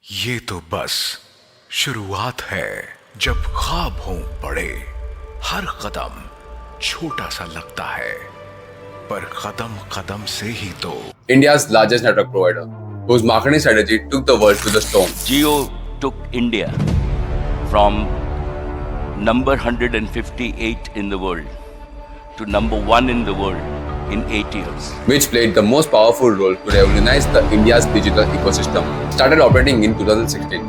ये तो बस शुरुआत है। जब ख्वाब हों बड़े, हर कदम छोटा सा लगता है, पर कदम कदम से ही तो India's largest network provider, whose marketing strategy took the world to the storm. Jio took India from number 158 in the world to number 1 in the world in 8 years. Which played the most powerful role to revolutionize the India's digital ecosystem. Started operating in 2016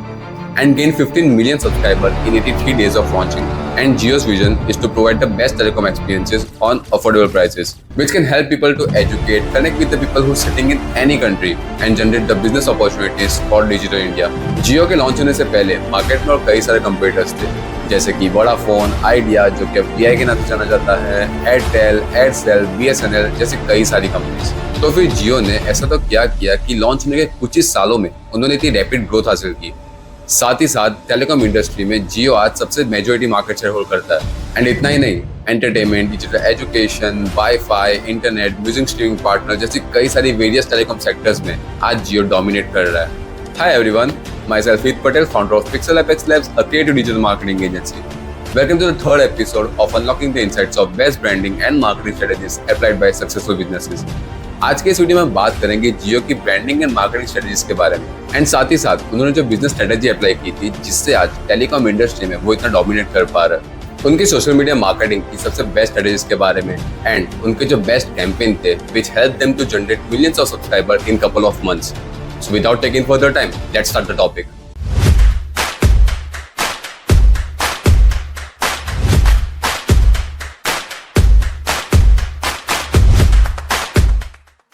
and gained 15 million subscribers in 83 days of launching. And Jio's vision is to provide the best telecom experiences on affordable prices, which can help people to educate, connect with the people who are sitting in any country, and generate the business opportunities for digital India. Jio के launch होने से पहले market में और कई सारे कंपीटर्स थे, जैसे कि वोडाफोन, आइडिया जो कि वीआई के नाम से जाना जाता है, एयरटेल, एयरसेल, बीएसएनएल जैसी कई सारी कंपनीज। तो फिर जियो ने ऐसा तो क्या किया कि लॉन्च होने के कुछ ही सालों में उन्होंने इतनी रैपिड ग्रोथ हासिल की। साथ ही साथ टेलीकॉम इंडस्ट्री में जियो आज सबसे मेजॉरिटी मार्केट शेयर होल्ड करता है। एंड इतना ही नहीं, entertainment, digital education, wifi, internet, music streaming partner जैसी कई सारी वेरियस टेलीकॉम सेक्टर्स में आज जियो डोमिनेट कर रहा है। Hi everyone, myself Heath Patel, founder of Pixel Apex Labs, a creative digital marketing agency. Welcome to the third episode of unlocking the insights of best branding and marketing strategies applied by successful businesses. आज के इस video में हम बात करेंगे जियो की branding and marketing strategies के बारे में, एंड साथ ही साथ उन्होंने जो बिजनेस स्ट्रेटजी अप्लाई की थी जिससे आज टेलीकॉम इंडस्ट्री में वो इतना डोमिनेट कर पा रहा है, उनकी सोशल मीडिया मार्केटिंग की सबसे बेस्ट स्ट्रेटजीज के बारे में, एंड उनके जो बेस्ट कैंपेन थे which help them to generate millions of subscriber in couple of months. So without taking further time, let's start the topic.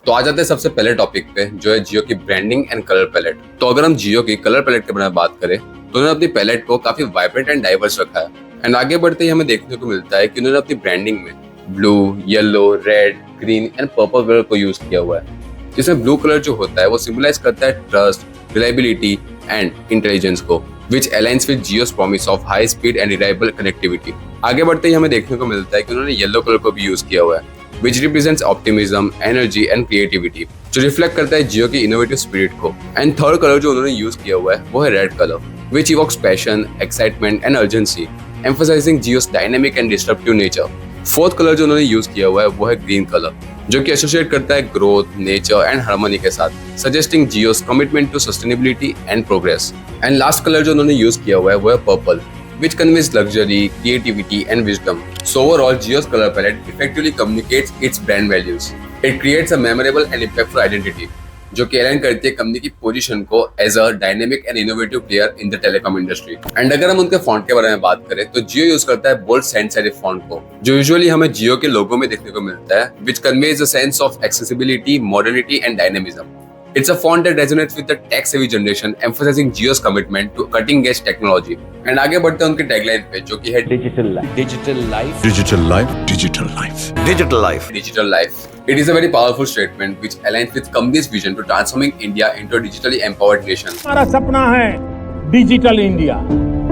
तो आ जाते हैं सबसे पहले टॉपिक पे, जो है जियो की ब्रांडिंग एंड कलर पैलेट. तो अगर हम जियो की कलर पैलेट के बारे में बात करें तो उन्होंने अपनी पैलेट को काफी वाइब्रेंट एंड डाइवर्स रखा है. एंड आगे बढ़ते ही हमें देखने को मिलता है कि उन्होंने अपनी ब्रांडिंग में blue, yellow, red, green and purple colour को यूज किया हुआ है, जिसमें ब्लू कलर जो होता है वो सिंबलाइज करता है ट्रस्ट, रिलायबिलिटी एंड इंटेलिजेंस को, which aligns with Jio's promise of high speed and reliable connectivity. आगे बढ़ते ही हमें देखने को मिलता है कि उन्होंने येलो कलर को भी यूज किया हुआ है, which represents optimism, energy and creativity, जो रिफ्लेक्ट करता है जियो की इनोवेटिव स्पिरिट को. एंड थर्ड कलर जो उन्होंने यूज किया हुआ है वो है red colour, which evokes passion, excitement and urgency, emphasizing Jio's dynamic and disruptive nature. Fourth colour जो उन्होंने यूज किया हुआ है वो है ग्रीन कलर, जो कि एसोसिएट करता है ग्रोथ, नेचर एंड हार्मनी के साथ, suggesting Jio's commitment to sustainability and progress. And last colour जो उन्होंने यूज किया हुआ है वो है purple, which conveys luxury, creativity and wisdom. So overall, Jio's color palette effectively communicates its brand values. It creates a memorable and impactful identity, जो कि align करती है कंपनी की पोजीशन को as a dynamic and innovative player in the telecom industry. And अगर हम उनके font के बारे में बात करें तो जियो यूज करता है बोल्ड सैंस सेरिफ फॉन्ट को, जो यूजुअली हमें जियो के लोगो में देखने को मिलता है, which conveys a sense of accessibility, modernity and dynamism. It's a font that resonates with the tech-savvy generation, emphasizing Jio's commitment to cutting-edge technology. And आगे बढ़ते हैं उनके टैगलाइन पे, जो कि है Digital life. Digital life. Digital life, digital life, digital life. Digital life. It is a very powerful statement which aligns with company's vision to transforming India into a digitally empowered nation. हमारा सपना है digital India,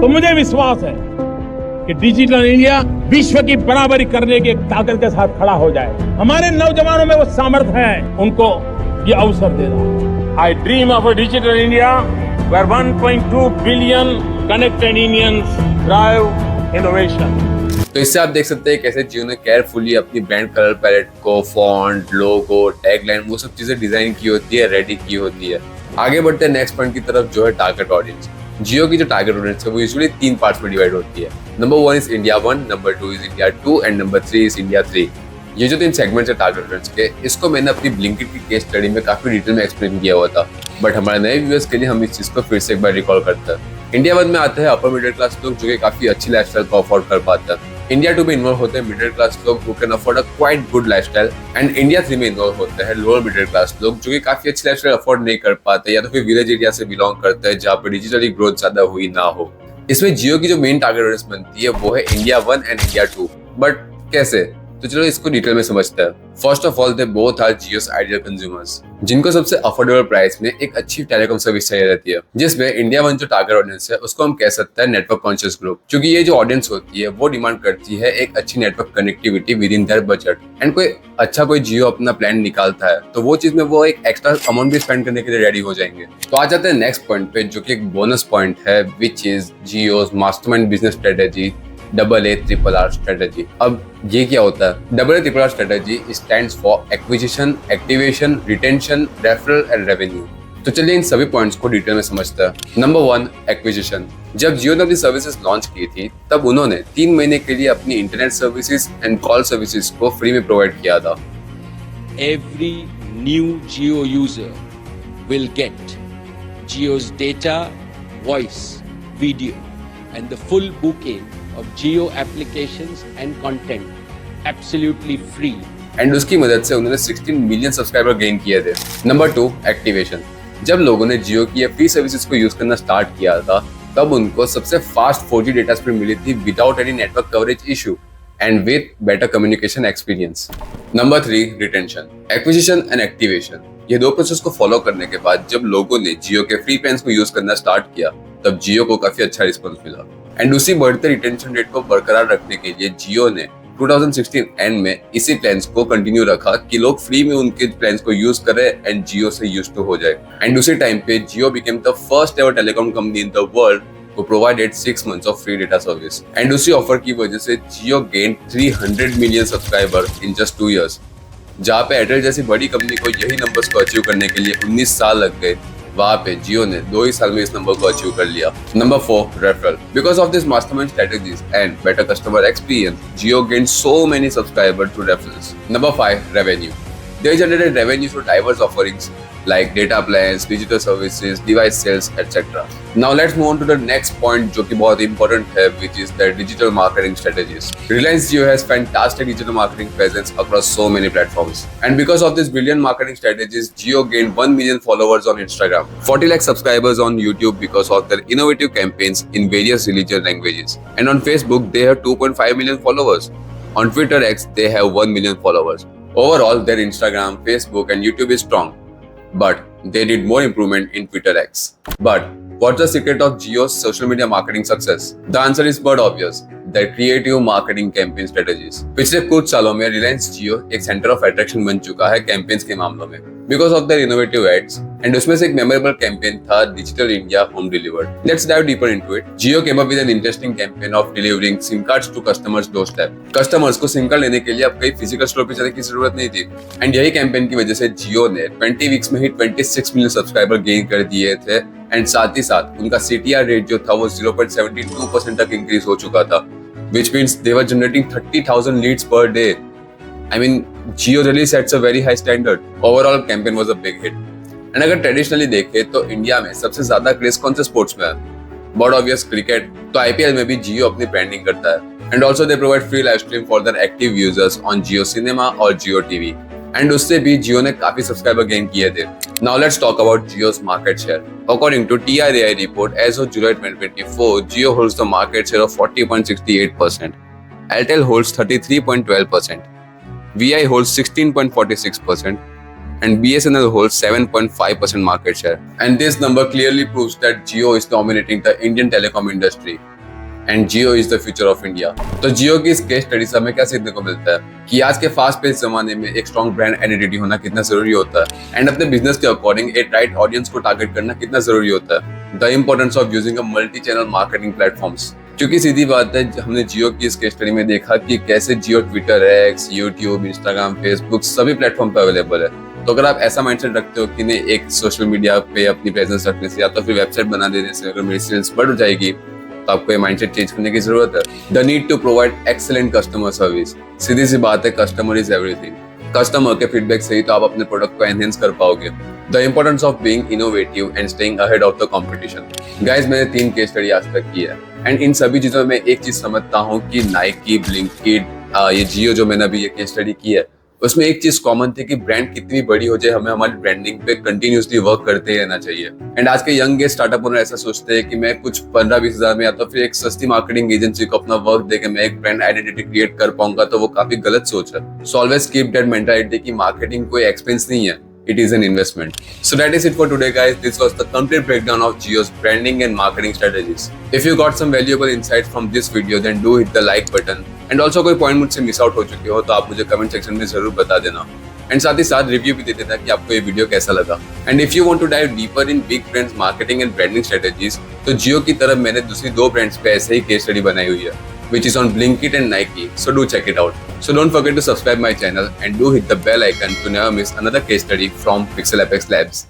तो मुझे विश्वास है कि digital India विश्व की बराबरी करने की ताकत के साथ खड़ा हो जाए. हमारे नौजवानों में वो सामर्थ्य है, उनको ये अवसर देना. I dream of a digital India where 1.2 billion connected Indians drive innovation. तो इससे आप देख सकते हैं कैसे जियो ने केयरफुली अपनी ब्रांड कलर पैलेट को, फॉन्ट, लोगो, टैगलाइन, वो सब चीजें डिजाइन की होती है, रेडी की होती है. आगे बढ़ते हैं नेक्स्ट पॉइंट की तरफ, जो है टारगेट ऑडियंस. जियो की जो टारगेट ऑडियंस है वो यूजुअली 3 पार्ट्स में डिवाइड होती है. Number 1 is India 1, number 2 is India 2 and number 3 is India 3. ये जो 3 सेगमेंट्स है टारगेट ऑडियंस के, इसको मैंने अपनी ब्लिंकिट की केस स्टडी में काफी डिटेल में एक्सप्लेन किया हुआ था, बट हमारे नए व्यूअर्स के लिए हम इस चीज को फिर से एक बार रिकॉल करते हैं. इंडिया 1 में आते हैं अपर मिडिल क्लास लोग जो कि काफी अच्छी लाइफस्टाइल को अफोर्ड कर पाते हैं. इंडिया 2 में इन्वॉल्व होते हैं मिडिल क्लास लोग who can afford a quite good lifestyle, and India 3 में इन्वॉल्व होते हैं लोअर मिडिल क्लास लोग जो कि काफी अच्छी लाइफस्टाइल अफोर्ड नहीं कर पाते, या तो फिर विलेज एरिया से बिलोंग करते हैं जहाँ पे डिजिटली ग्रोथ ज्यादा हुई ना हो. इसमें जियो की जो मेन टारगेट ऑडियंस बनती है वो है इंडिया 1 एंड इंडिया 2. बट कैसे? तो चलो इसको डिटेल में समझते हैं। First of all they both are Jio's ideal consumers, जिनको सबसे अफोर्डेबल प्राइस में एक अच्छी टेलीकॉम सर्विस चाहिए रहती है, जिसमें इंडिया वन जो टारगेट ऑडियंस है उसको हम कह सकते हैं नेटवर्क कॉन्शियस ग्रुप, क्योंकि ये जो ऑडियंस होती है वो डिमांड करती है एक अच्छी network connectivity with in their budget. And कोई जियो अपना प्लान निकालता है तो वो चीज में वो एक एक्स्ट्रा अमाउंट भी स्पेंड करने के लिए रेडी हो जाएंगे। तो आ जाते हैं नेक्स्ट पॉइंट पे, जो कि एक बोनस पॉइंट है, which is Zeus mastermind business strategy AA RRR strategy. अब ये क्या होता है? AA RRR strategy stands for acquisition, activation, retention, referral and revenue. तो चलिए इन सभी पॉइंट्स को डिटेल में समझते हैं। Number 1, acquisition. जब जियो ने अपनी सर्विसेज लॉन्च की थी तब उन्होंने 3 महीने के लिए अपनी internet services and call services को फ्री में प्रोवाइड किया था। Every new Jio user will get Jio's data, voice, video and the full bouquet of Jio applications and content absolutely free. And उसकी मदद से उन्होंने 16 मिलियन सब्सक्राइबर गेन किए थे। Number 2, activation. जब लोगों ने जियो की फ्री सर्विसेज को यूज करना स्टार्ट किया था तब उनको सबसे फास्ट 4G डेटा स्पीड मिली थी without any network coverage issue and with better communication experience. Number 3, retention. Acquisition and activation, ये दो प्रोसेस को फॉलो करने के बाद जब लोगों ने जियो के फ्री प्लान्स को यूज करना स्टार्ट किया तब जियो को काफी अच्छा रिस्पॉन्स मिला। एंड उसी बढ़ते रिटेंशन रेट को बरकरार रखने के लिए जियो ने 2016 एंड में इसी प्लान्स को कंटिन्यू रखा कि लोग फ्री में उनके प्लान्स को यूज करें एंड जियो से यूज्ड टू हो जाए। एंड उसी टाइम पे Jio became the first ever telecom company in the world who provided 6 months of free data service. And उसी ऑफर की वजह से Jio gain 300 million subscriber in just 2 years। जहाँ पे एयरटेल जैसी बड़ी कंपनी को यही नंबर्स को अचीव करने के लिए 19 साल लग गए, वहाँ पे जियो ने 2 ही साल में इस नंबर को अचीव कर लिया। Number 4, referral. Because of this mastermind strategies and better customer experience, Jio gain so many subscribers through referrals. Number 5, revenue. They generated revenue through diverse offerings like data plans, digital services, device sales, etc. Now let's move on to the next point, जो कि बहुत important है, which is the digital marketing strategies. Reliance Jio has fantastic digital marketing presence across so many platforms. And because of this brilliant marketing strategies, Jio gained 1 million followers on Instagram, 40 lakh subscribers on YouTube because of their innovative campaigns in various religious languages. And on Facebook, they have 2.5 million followers. On Twitter X, they have 1 million followers. Overall, their Instagram, Facebook, and YouTube is strong, but they did more improvement in Twitter X. But what's the secret of Jio's social media marketing success? The answer is but obvious. Their creative marketing campaign strategies. पिछले कुछ सालों में रिलायंस जियो एक centre of attraction बन चुका है campaigns के मामलों में because of their innovative ads. And उसमें से एक मेमोरेबल कैंपेन था digital India home delivered. Let's dive deeper into it. Jio came up with an interesting campaign of delivering SIM cards to customers doorstep. Customers को SIM card लेने के लिए अब कई फिजिकल स्टोर पे जाने की जरूरत नहीं थी। एंड यही कैंपेन की वजह से जियो ने 20 वीक्स में ही 26 मिलियन सब्सक्राइबर गेन कर दिए थे। एंड साथ ही साथ उनका CTR रेट जो था वो 0.72% तक इंक्रीज हो चुका था, which means they were generating 30,000 leads per day. I mean, Jio really sets a very high standard. Overall, campaign was a big hit. And अगर ट्रेडिशनली देखें तो इंडिया में सबसे ज्यादा क्रेज कौन से स्पोर्ट्स में है? बहुत ऑब्वियस क्रिकेट। तो IPL में भी जियो अपनी ब्रांडिंग करता है। And also they provide free live stream for their active users on Jio cinema और जियो टीवी। एंड उससे भी जियो ने काफी सब्सक्राइबर गेन किए थे। Now let's talk about Jio's market share. According to TRAI report, as of July 2024, Jio holds the market share of 40.68%. Airtel holds 33.12%. VI holds 16.46%. And BSNL holds 7.5% market share. And this number clearly proves that Jio is dominating the Indian telecom industry. And Jio is the future of India. तो जियो की इस case study से हमें क्या सीखने को मिलता है कि आज के फास्ट पेस जमाने में एक स्ट्रॉन्ग ब्रांड आइडेंटिटी होना कितना जरूरी होता है एंड अपने बिजनेस के अकॉर्डिंग एक राइट ऑडियंस को टारगेट करना कितना जरूरी होता है। The importance of using a multi channel marketing platforms. क्योंकि सीधी बात है, हमने जियो की इस केस स्टडी में देखा कि कैसे Jio Twitter X, YouTube, Instagram, Facebook सभी प्लेटफॉर्म पे अवेलेबल है। तो अगर आप ऐसा माइंडसेट रखते हो कि नहीं एक सोशल मीडिया पे अपनी प्रेजेंस रखने से या तो फिर वेबसाइट बना देने से अगर मेरी सेल्स बढ़ जाएगी तो आपको ये माइंडसेट चेंज करने की जरूरत है। The need to provide excellent customer service. सीधी सी बात है, कस्टमर इज एवरीथिंग। कस्टमर के फीडबैक से ही तो आप अपने प्रोडक्ट को एनहेंस कर पाओगे। The importance of being innovative and staying ahead of the competition. Guys, मैंने 3 केस स्टडी आज तक की है एंड इन सभी चीजों में एक चीज समझता हूँ कि नाइकी, ब्लिंकिट, ये जियो जो मैंने अभी ये केस स्टडी की है उसमें एक चीज कॉमन थी कि ब्रांड कितनी बड़ी हो जाए, हमें हमारी ब्रांडिंग पे कंटिन्यूसली वर्क करते ही रहना चाहिए। एंड आज के यंग स्टार्टअप ओनर ऐसा सोचते हैं कि मैं कुछ 15-20 हजार में या तो फिर एक सस्ती मार्केटिंग एजेंसी को अपना वर्क देके मैं एक ब्रांड आइडेंटिटी क्रिएट कर पाऊंगा, तो वो काफी गलत सोच है। So always keep that mentality कि मार्केटिंग कोई एक्सपेंस नहीं है, it is an investment. So that is it for today, guys. This was the complete breakdown of Jio's branding and marketing strategies. If you got some valuable insights from this video, then do hit the like button. And also कोई point मुझसे miss out हो चुके हो तो आप मुझे comment section में जरूर बता देना। एंड साथ ही साथ रिव्यू भी दे देना कि आपको ये वीडियो कैसा लगा। And if you want to dive deeper in big brands marketing and branding strategies, तो जियो की तरफ मैंने दूसरी 2 ब्रांड्स पे ऐसे ही केस स्टडी बनाई हुई है, which is on Blinkit and Nike. So do check it out. So don't forget to subscribe my channel and do hit the bell icon to never miss another case study from Pixel Apex Labs.